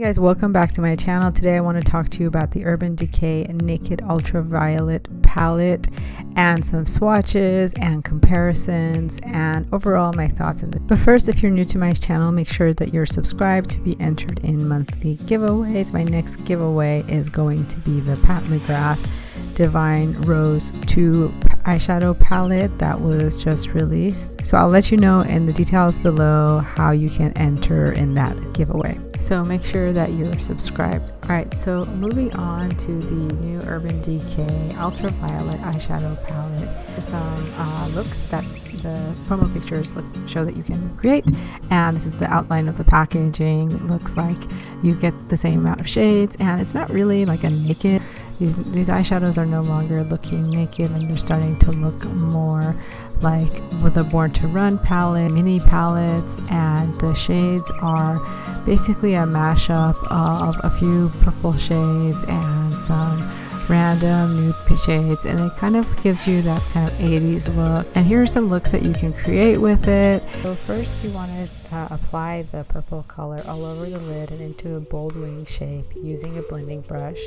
Guys, welcome back to my channel. Today I want to talk to you about the Urban Decay Naked Ultraviolet palette and some swatches and comparisons and overall my thoughts on it. But first, if you're new to my channel, make sure that you're subscribed to be entered in monthly giveaways. My next giveaway is going to be the Pat McGrath Divine Rose 2 eyeshadow palette that was just released. So I'll let you know in the details below how you can enter in that giveaway. So make sure that you're subscribed. Alright, so moving on to the new Urban Decay Ultraviolet eyeshadow palette. There's some looks that the promo pictures show that you can create, and this is the outline of the packaging. It looks like you get the same amount of shades, and it's not really like a naked. These eyeshadows are no longer looking naked, and they're starting to look more like with the Born to Run palette, mini palettes, and the shades are basically a mashup of a few purple shades and some random nude shades, and it kind of gives you that kind of 80s look. And here are some looks that you can create with it. So first you want to apply the purple color all over the lid and into a bold wing shape using a blending brush.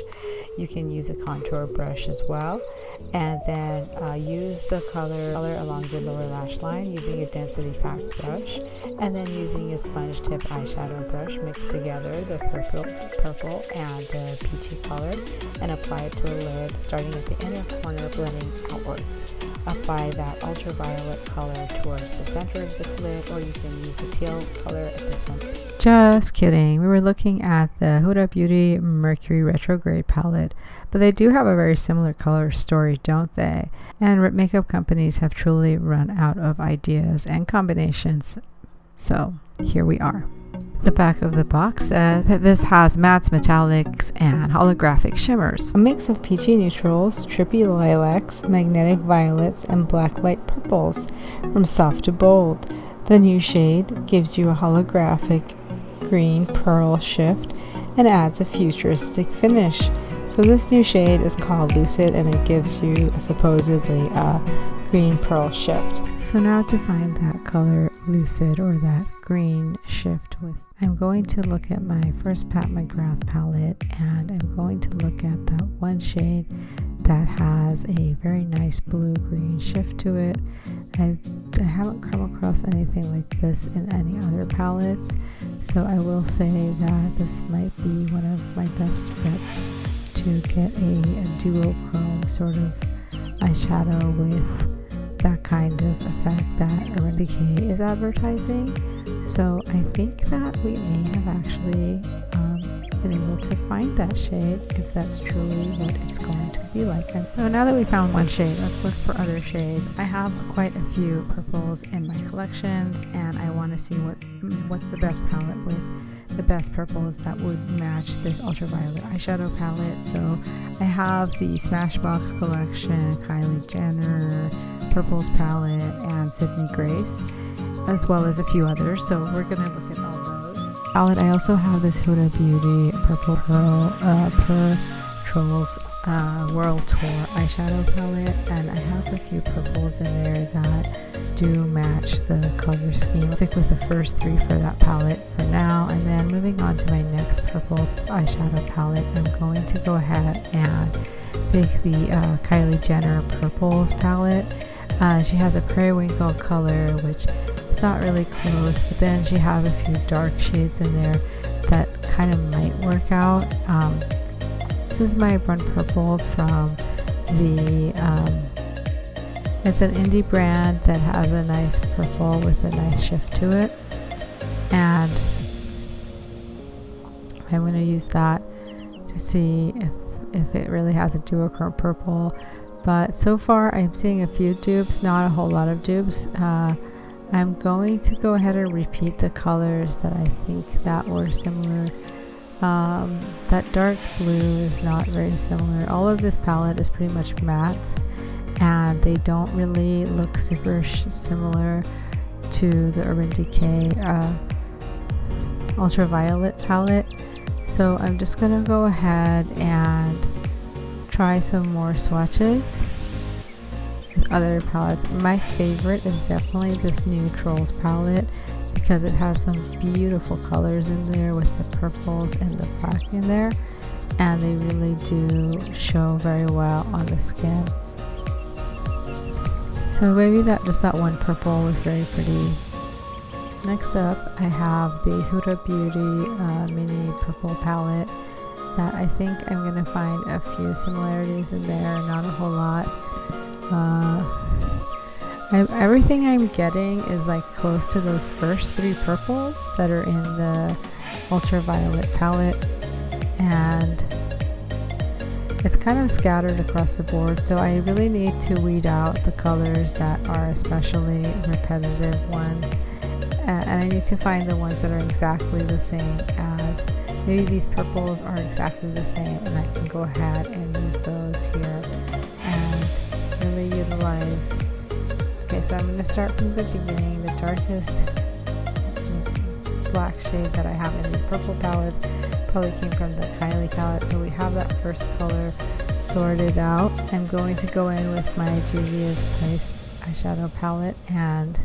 You can use a contour brush as well, and then use the color along the lower lash line using a density packed brush, and then using a sponge tip eyeshadow brush. Mix together the purple and the peachy color and apply it to the lid, starting at the inner corner, blending outwards. Apply that ultraviolet color towards the center of the lid, or you can use the teal color at the center. Just kidding. We were looking at the Huda Beauty Mercury Retrograde palette, but they do have a very similar color story, don't they? And makeup companies have truly run out of ideas and combinations. So here we are. The back of the box says that this has mattes, metallics, and holographic shimmers. A mix of peachy neutrals, trippy lilacs, magnetic violets, and black light purples from soft to bold. The new shade gives you a holographic green pearl shift and adds a futuristic finish. So this new shade is called Lucid, and it gives you supposedly a green pearl shift. So now to find that color Lucid, or that green shift with, I'm going to look at my first Pat McGrath palette, and I'm going to look at that one shade that has a very nice blue-green shift to it. I haven't come across anything like this in any other palettes, so I will say that this might be one of my best bets to get a duochrome sort of eyeshadow with that kind of effect that Urban Decay is advertising. So I think that we may have actually been able to find that shade, if that's truly what it's going to be like. And so now that we found one shade, let's look for other shades. I have quite a few purples in my collections, and I want to see what's the best palette with the best purples that would match this ultraviolet eyeshadow palette. So I have the Smashbox collection, Kylie Jenner purples palette, and Sydney Grace, as well as a few others. So we're gonna look at all those. Palette, I also have this Huda Beauty Purple Pearl Trolls World Tour eyeshadow palette, and I have a few purples in there that do match the color scheme. I'll stick with the first three for that palette for now, and then moving on to my next purple eyeshadow palette, I'm going to go ahead and pick the Kylie Jenner Purples palette. She has a periwinkle color, which is not really close, but then she has a few dark shades in there that kind of might work out. This is my Run Purple from the it's an indie brand that has a nice purple with a nice shift to it, and I'm going to use that to see if it really has a duochrome purple. But so far I'm seeing a few dupes, not a whole lot of dupes. I'm going to go ahead and repeat the colors that I think that were similar. That dark blue is not very similar. All of this palette is pretty much mattes, and they don't really look super similar to the Urban Decay Ultraviolet palette. So I'm just gonna go ahead and try some more swatches with other palettes. My favorite is definitely this new Trolls palette because it has some beautiful colors in there with the purples and the black in there, and they really do show very well on the skin. So maybe that one purple was very pretty. Next up, I have the Huda Beauty mini purple palette that I think I'm going to find a few similarities in there, not a whole lot. Everything I'm getting is like close to those first three purples that are in the Ultraviolet palette, and it's kind of scattered across the board, so I really need to weed out the colors that are especially repetitive ones, and I need to find the ones that are exactly the same as, maybe these purples are exactly the same and I can go ahead and use those here and really utilize. Okay, so I'm going to start from the beginning. The darkest black shade that I have in these purple palettes probably came from the Kylie palette, so we have that first color sorted out. I'm going to go in with my Juvia's Place eyeshadow palette, and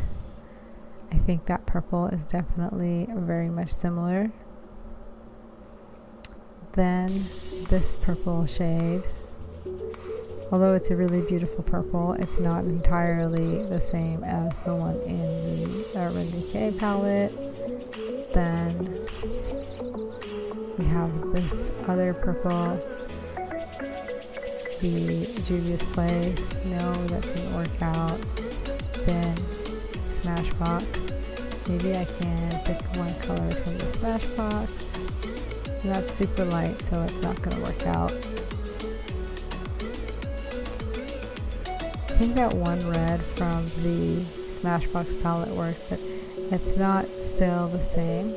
I think that purple is definitely very much similar. Then this purple shade, although it's a really beautiful purple, it's not entirely the same as the one in the Urban Decay palette. Then we have this other purple, the Juvia's Place. No, that didn't work out. Then Smashbox. Maybe I can pick one color from the Smashbox. That's super light, so it's not going to work out. I think that one red from the Smashbox palette worked, but it's not still the same.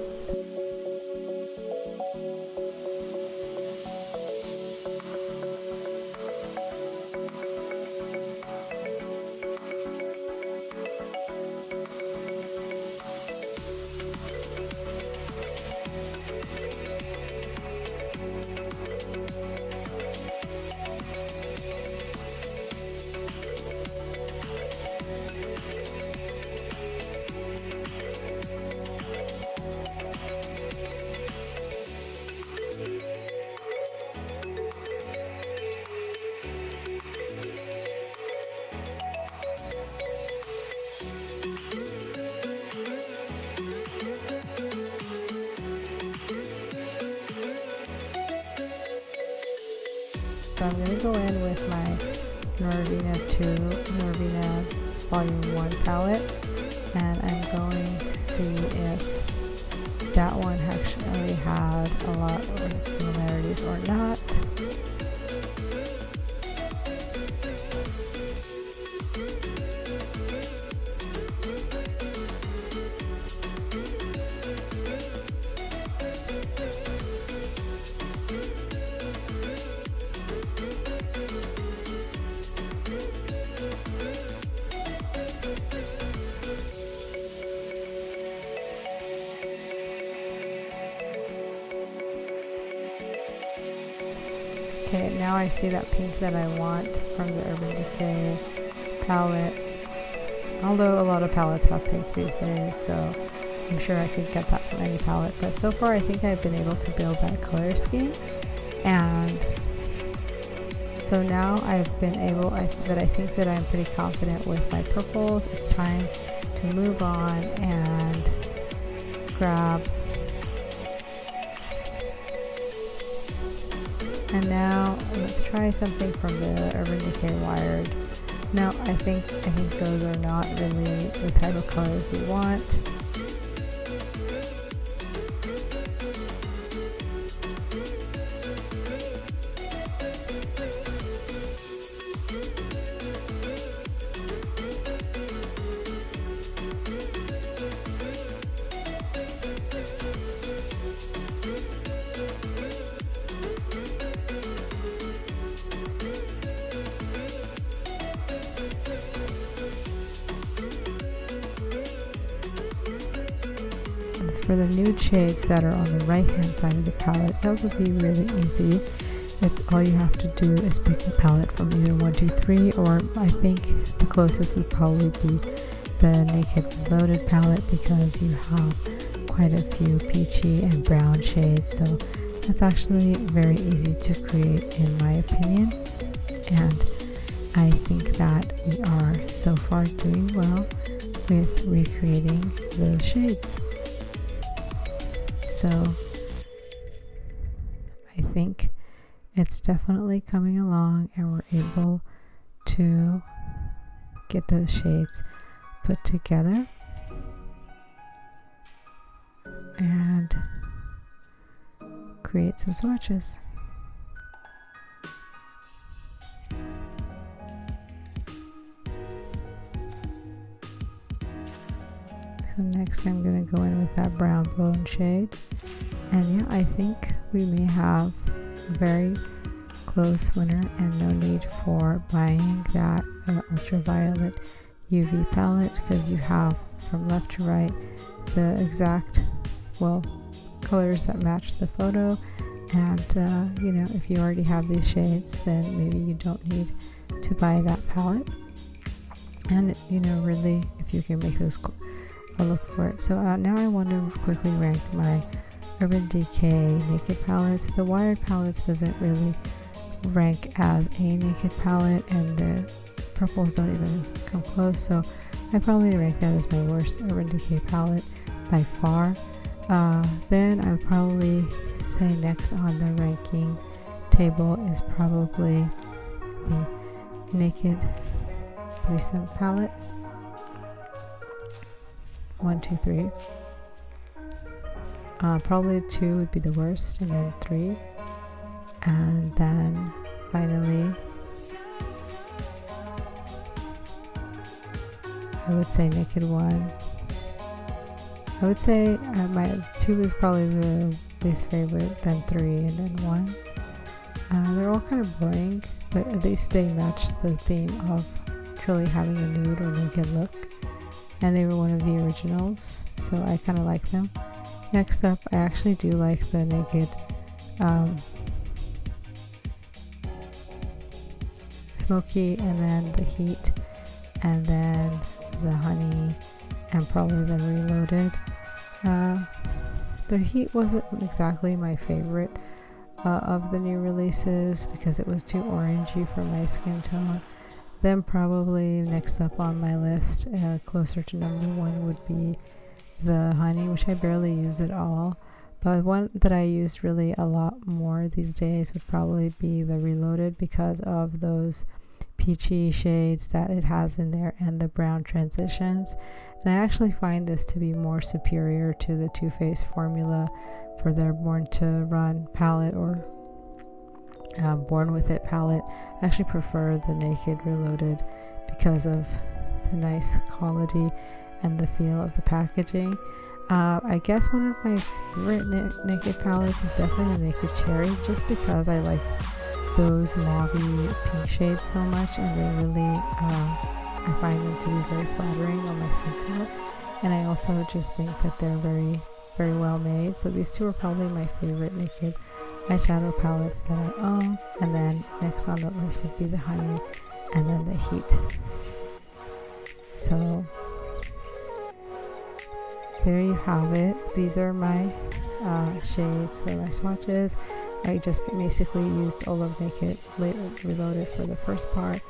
So I'm going to go in with my Norvina Volume 1 palette, and I'm going to see if that one actually had a lot of similarities or not. Okay, now I see that pink that I want from the Urban Decay palette. Although a lot of palettes have pink these days, so I'm sure I could get that from any palette. But so far I think I've been able to build that color scheme. And so now I've been able, I think that I'm pretty confident with my purples. It's time to move on and grab. And now let's try something from the Urban Decay Wired. No, I think those are not really the type of colors we want. For the nude shades that are on the right hand side of the palette, that would be really easy. It's all you have to do is pick a palette from either 1, 2, 3, or I think the closest would probably be the Naked Reloaded palette because you have quite a few peachy and brown shades, so it's actually very easy to create in my opinion, and I think that we are so far doing well with recreating those shades. So I think it's definitely coming along and we're able to get those shades put together and create some swatches. So next I'm going to go in with that brown bone shade, and yeah, I think we may have a very close winner and no need for buying that ultraviolet UV palette, because you have from left to right the exact colors that match the photo, and you know, if you already have these shades, then maybe you don't need to buy that palette. And you know, really, if you can make those I'll look for it. So now I want to quickly rank my Urban Decay Naked palettes. The wired palettes doesn't really rank as a naked palette, and the purples don't even come close, so I probably rank that as my worst Urban Decay palette by far. Then I would probably say next on the ranking table is probably the Naked Threesome palette. 1, 2, 3. Probably 2 would be the worst, and then 3, and then finally I would say Naked 1. I would say my 2 is probably the least favorite, then 3, and then 1. They're all kind of boring, but at least they match the theme of truly having a nude or naked look, and they were one of the originals, so I kind of like them. Next up, I actually do like the Naked Smoky, and then the Heat, and then the Honey, and probably the Reloaded. The Heat wasn't exactly my favorite of the new releases because it was too orangey for my skin tone. Then probably next up on my list, closer to number 1, would be the Honey, which I barely use at all. But one that I use really a lot more these days would probably be the Reloaded, because of those peachy shades that it has in there and the brown transitions. And I actually find this to be more superior to the Too Faced formula for their Born to Run palette, or Born With It palette. I actually prefer the Naked Reloaded because of the nice quality and the feel of the packaging. I guess one of my favorite Naked palettes is definitely the Naked Cherry, just because I like those mauvey pink shades so much, and they really I find them to be very flattering on my skin tone, and I also just think that they're very, very well made. So these two are probably my favorite Naked eyeshadow palettes that I own, and then next on the list would be the Honey, and then the Heat. So there you have it. These are my shades for my swatches. I just basically used all of Naked Reloaded for the first part,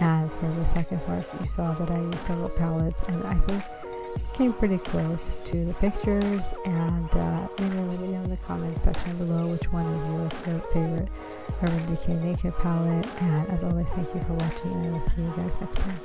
and for the second part you saw that I used several palettes, and I think it came pretty close to the pictures. And let me know in the comments section below which one is your favorite Urban Decay Naked palette, and as always, thank you for watching, and I will see you guys next time.